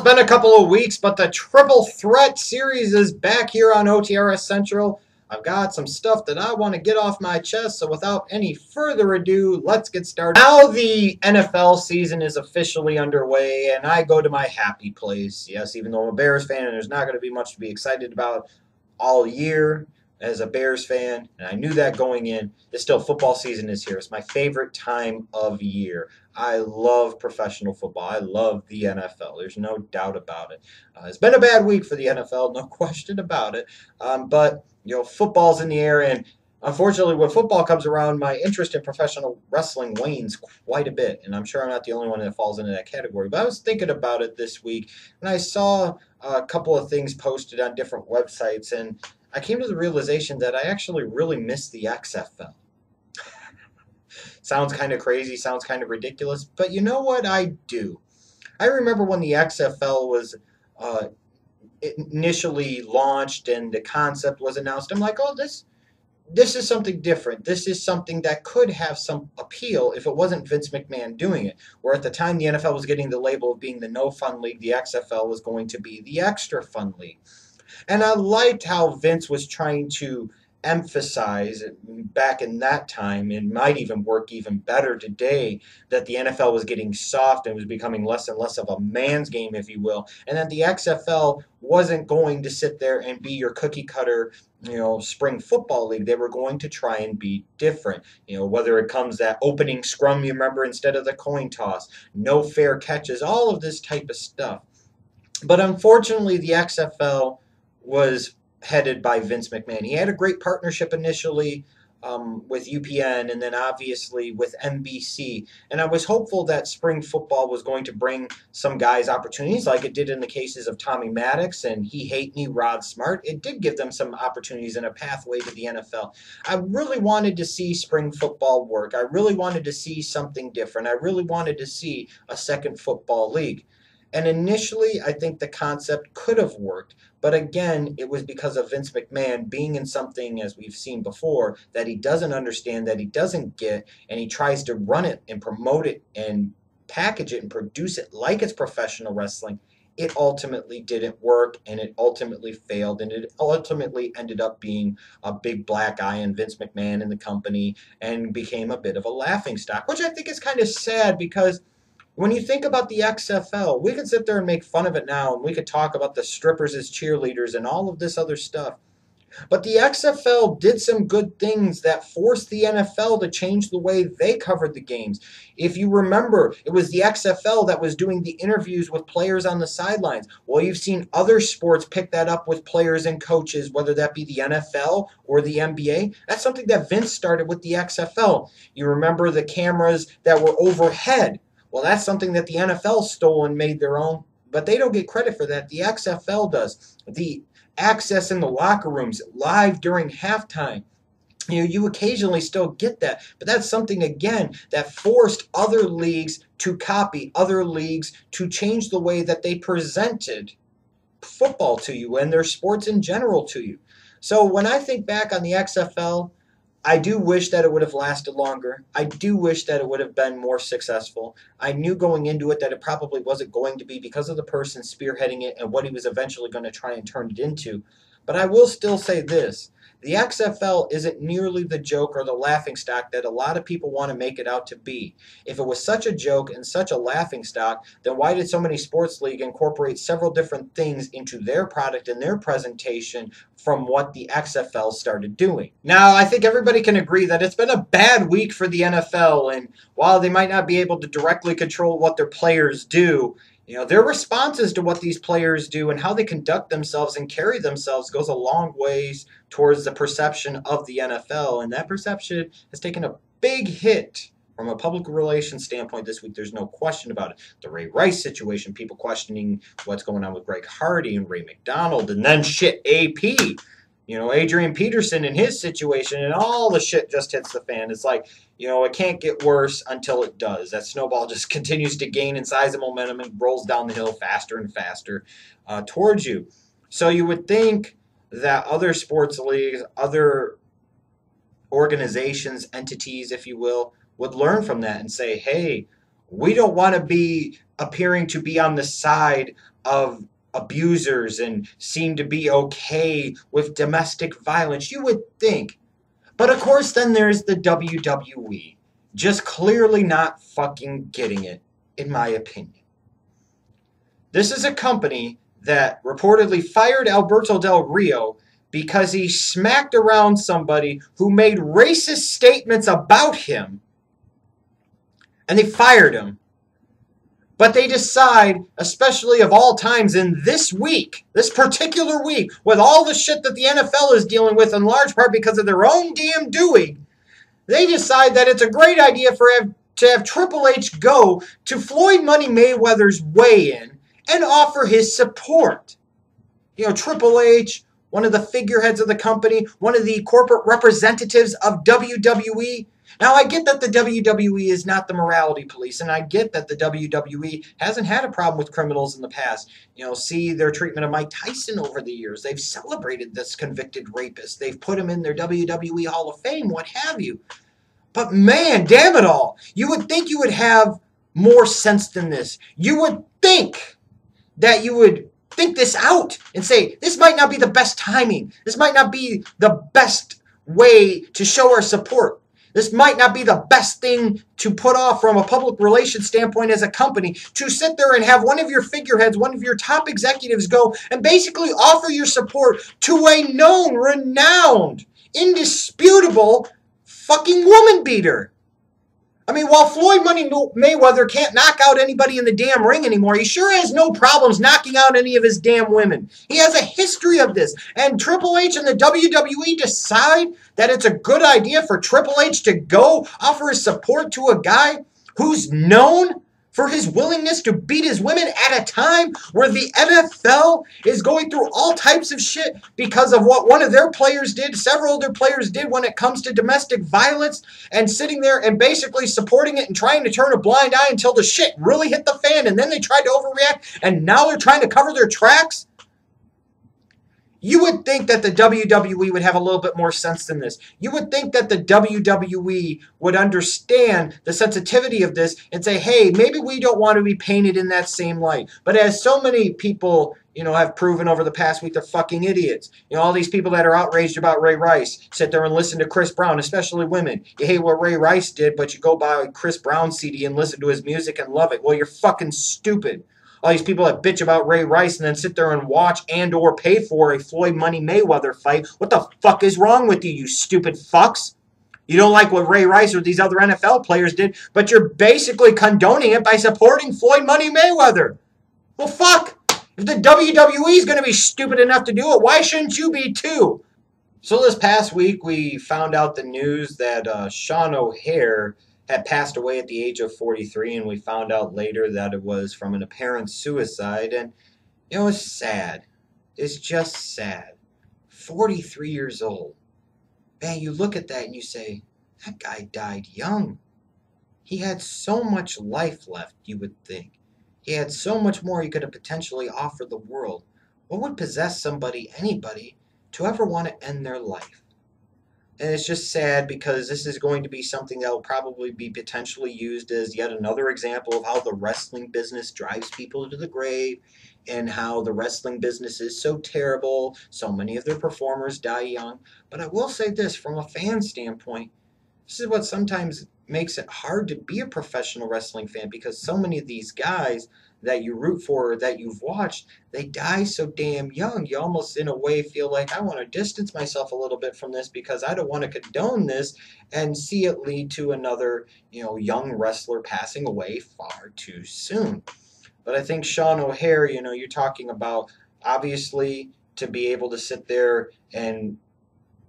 it's been a couple of weeks, but the Triple Threat series is back here on OHaire Central. I've got some stuff that I want to get off my chest, so without any further ado, let's get started. Now the NFL season is officially underway, and I go to my happy place. Yes, even though I'm a Bears fan, and there's not going to be much to be excited about all year as a Bears fan, and I knew that going in, it's still football season is here. It's my favorite time of year. I love professional football. I love the NFL. There's no doubt about it. It's been a bad week for the NFL, no question about it. But, you know, football's in the air, and unfortunately, when football comes around, my interest in professional wrestling wanes quite a bit, and I'm sure I'm not the only one that falls into that category. But I was thinking about it this week, and I saw a couple of things posted on different websites, and I came to the realization that I actually really miss the XFL. Sounds kind of crazy, sounds kind of ridiculous, but you know what? I do. I remember when the XFL was initially launched and the concept was announced. I'm like, oh, this is something different. This is something that could have some appeal if it wasn't Vince McMahon doing it. Where at the time the NFL was getting the label of being the no fun league, the XFL was going to be the extra fun league. And I liked how Vince was trying to emphasize back in that time, and might even work even better today, that the NFL was getting soft and was becoming less and less of a man's game, if you will, and that the XFL wasn't going to sit there and be your cookie cutter, you know, spring football league. They were going to try and be different. You know, whether it comes that opening scrum, you remember, instead of the coin toss, no fair catches, all of this type of stuff. But unfortunately, the XFL was headed by Vince McMahon. He had a great partnership initially with UPN and then obviously with NBC. And I was hopeful that spring football was going to bring some guys opportunities like it did in the cases of Tommy Maddox and He Hate Me, Rod Smart. It did give them some opportunities and a pathway to the NFL. I really wanted to see spring football work. I really wanted to see something different. I really wanted to see a second football league. And initially, I think the concept could have worked. But again, it was because of Vince McMahon being in something, as we've seen before, that he doesn't understand, that he doesn't get, and he tries to run it and promote it and package it and produce it like it's professional wrestling. It ultimately didn't work, and it ultimately failed, and it ultimately ended up being a big black eye on Vince McMahon and the company and became a bit of a laughingstock, which I think is kind of sad because when you think about the XFL, we can sit there and make fun of it now, and we could talk about the strippers as cheerleaders and all of this other stuff. But the XFL did some good things that forced the NFL to change the way they covered the games. If you remember, it was the XFL that was doing the interviews with players on the sidelines. Well, you've seen other sports pick that up with players and coaches, whether that be the NFL or the NBA. That's something that Vince started with the XFL. You remember the cameras that were overhead. Well, that's something that the NFL stole and made their own, but they don't get credit for that. The XFL does. The access in the locker rooms, live during halftime. You know, you occasionally still get that, but that's something, again, that forced other leagues to copy, other leagues to change the way that they presented football to you and their sports in general to you. So when I think back on the XFL, I do wish that it would have lasted longer. I do wish that it would have been more successful. I knew going into it that it probably wasn't going to be because of the person spearheading it and what he was eventually going to try and turn it into. But I will still say this. The XFL isn't nearly the joke or the laughingstock that a lot of people want to make it out to be. If it was such a joke and such a laughingstock, then why did so many sports leagues incorporate several different things into their product and their presentation from what the XFL started doing? Now, I think everybody can agree that it's been a bad week for the NFL, and while they might not be able to directly control what their players do, you know, their responses to what these players do and how they conduct themselves and carry themselves goes a long ways towards the perception of the NFL. And that perception has taken a big hit from a public relations standpoint this week. There's no question about it. The Ray Rice situation, people questioning what's going on with Greg Hardy and Ray McDonald, and then shit, AP. You know, Adrian Peterson and his situation, and all the shit just hits the fan. It's like, you know, it can't get worse until it does. That snowball just continues to gain in size and momentum and rolls down the hill faster and faster towards you. So you would think that other sports leagues, other organizations, entities, if you will, would learn from that and say, hey, We don't want to be appearing to be on the side of abusers and seem to be okay with domestic violence. You would think. But of course, then there's the WWE. Just clearly not fucking getting it, in my opinion. This is a company that reportedly fired Alberto Del Rio because he smacked around somebody who made racist statements about him, and they fired him. But they decide, especially of all times in this week, this particular week, with all the shit that the NFL is dealing with in large part because of their own damn doing, they decide that it's a great idea to have Triple H go to Floyd Money Mayweather's weigh-in and offer his support. You know, Triple H, one of the figureheads of the company, one of the corporate representatives of WWE. Now, I get that the WWE is not the morality police, and I get that the WWE hasn't had a problem with criminals in the past. You know, see their treatment of Mike Tyson over the years. They've celebrated this convicted rapist. They've put him in their WWE Hall of Fame, what have you. But man, damn it all, you would think you would have more sense than this. You would think that you would think this out and say, this might not be the best timing. This might not be the best way to show our support. This might not be the best thing to put off from a public relations standpoint as a company, to sit there and have one of your figureheads, one of your top executives go and basically offer your support to a known, renowned, indisputable fucking woman beater. I mean, while Floyd Money Mayweather can't knock out anybody in the damn ring anymore, he sure has no problems knocking out any of his damn women. He has a history of this. And Triple H and the WWE decide that it's a good idea for Triple H to go offer his support to a guy who's known for his willingness to beat his women at a time where the NFL is going through all types of shit because of what one of their players did, several of their players did when it comes to domestic violence, and sitting there and basically supporting it and trying to turn a blind eye until the shit really hit the fan, and then they tried to overreact, and now they're trying to cover their tracks? You would think that the WWE would have a little bit more sense than this. You would think that the WWE would understand the sensitivity of this and say, hey, maybe we don't want to be painted in that same light. But as so many people, you know, have proven over the past week, they're fucking idiots. You know, all these people that are outraged about Ray Rice sit there and listen to Chris Brown, especially women. You hate what Ray Rice did, but you go buy a Chris Brown CD and listen to his music and love it. Well, you're fucking stupid. All these people that bitch about Ray Rice and then sit there and watch and or pay for a Floyd Money Mayweather fight. What the fuck is wrong with you, you stupid fucks? You don't like what Ray Rice or these other NFL players did, but you're basically condoning it by supporting Floyd Money Mayweather. Well, fuck. If the WWE is going to be stupid enough to do it, why shouldn't you be too? So this past week, we found out the news that Sean OHaire had passed away at the age of 43, and we found out later that it was from an apparent suicide, and it was sad. It's just sad. 43 years old. Man, you look at that and you say, that guy died young. He had so much life left, you would think. He had so much more he could have potentially offered the world. What would possess somebody, anybody, to ever want to end their life? And it's just sad because this is going to be something that will probably be potentially used as yet another example of how the wrestling business drives people to the grave, and how the wrestling business is so terrible. So many of their performers die young. But I will say this, from a fan standpoint, this is what sometimes makes it hard to be a professional wrestling fan, because so many of these guys that you root for or that you've watched, they die so damn young. You almost in a way feel like, I want to distance myself a little bit from this because I don't want to condone this and see it lead to another, you know, young wrestler passing away far too soon. But I think Sean OHaire, you know, you're talking about, obviously, to be able to sit there and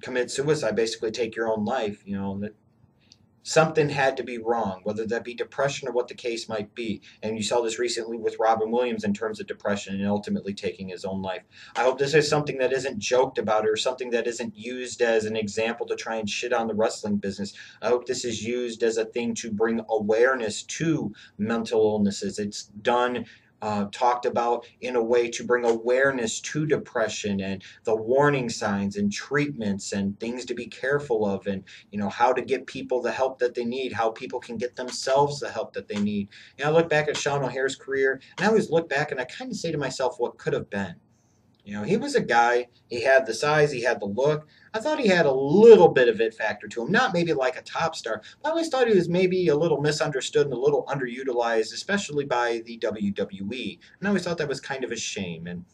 commit suicide, basically take your own life, you know, that something had to be wrong, whether that be depression or what the case might be. And you saw this recently with Robin Williams in terms of depression and ultimately taking his own life. I hope this is something that isn't joked about or something that isn't used as an example to try and shit on the wrestling business. I hope this is used as a thing to bring awareness to mental illnesses. It's done talked about in a way to bring awareness to depression and the warning signs and treatments and things to be careful of, and how to get people the help that they need, how people can get themselves the help that they need. I look back at Sean O'Haire's career, and I always look back and I kind of say to myself, what could have been. He was a guy, he had the size, he had the look. I thought he had a little bit of it factor to him. Not maybe like a top star, but I always thought he was maybe a little misunderstood and a little underutilized, especially by the WWE. And I always thought that was kind of a shame. And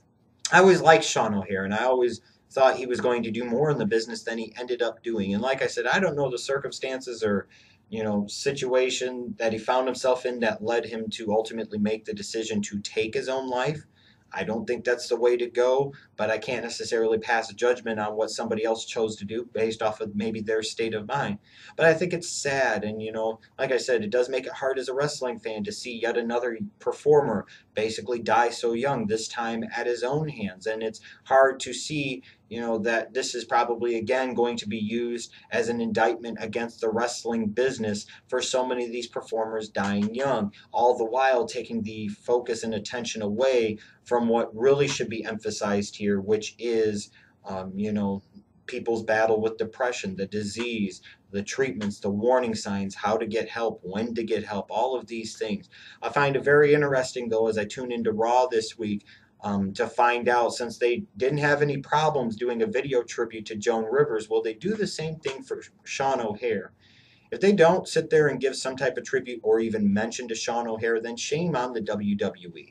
I always liked Sean O'Haire, and I always thought he was going to do more in the business than he ended up doing. And like I said, I don't know the circumstances or situation that he found himself in that led him to ultimately make the decision to take his own life. I don't think that's the way to go, but I can't necessarily pass a judgment on what somebody else chose to do based off of maybe their state of mind. But I think it's sad, and like I said, it does make it hard as a wrestling fan to see yet another performer basically die so young, this time at his own hands. And it's hard to see that this is probably again going to be used as an indictment against the wrestling business for so many of these performers dying young, all the while taking the focus and attention away from what really should be emphasized here, which is, people's battle with depression, the disease, the treatments, the warning signs, how to get help, when to get help, all of these things. I find it very interesting, though, as I tune into Raw this week, to find out, since they didn't have any problems doing a video tribute to Joan Rivers, will they do the same thing for Sean O'Haire? If they don't sit there and give some type of tribute or even mention to Sean O'Haire, then shame on the WWE.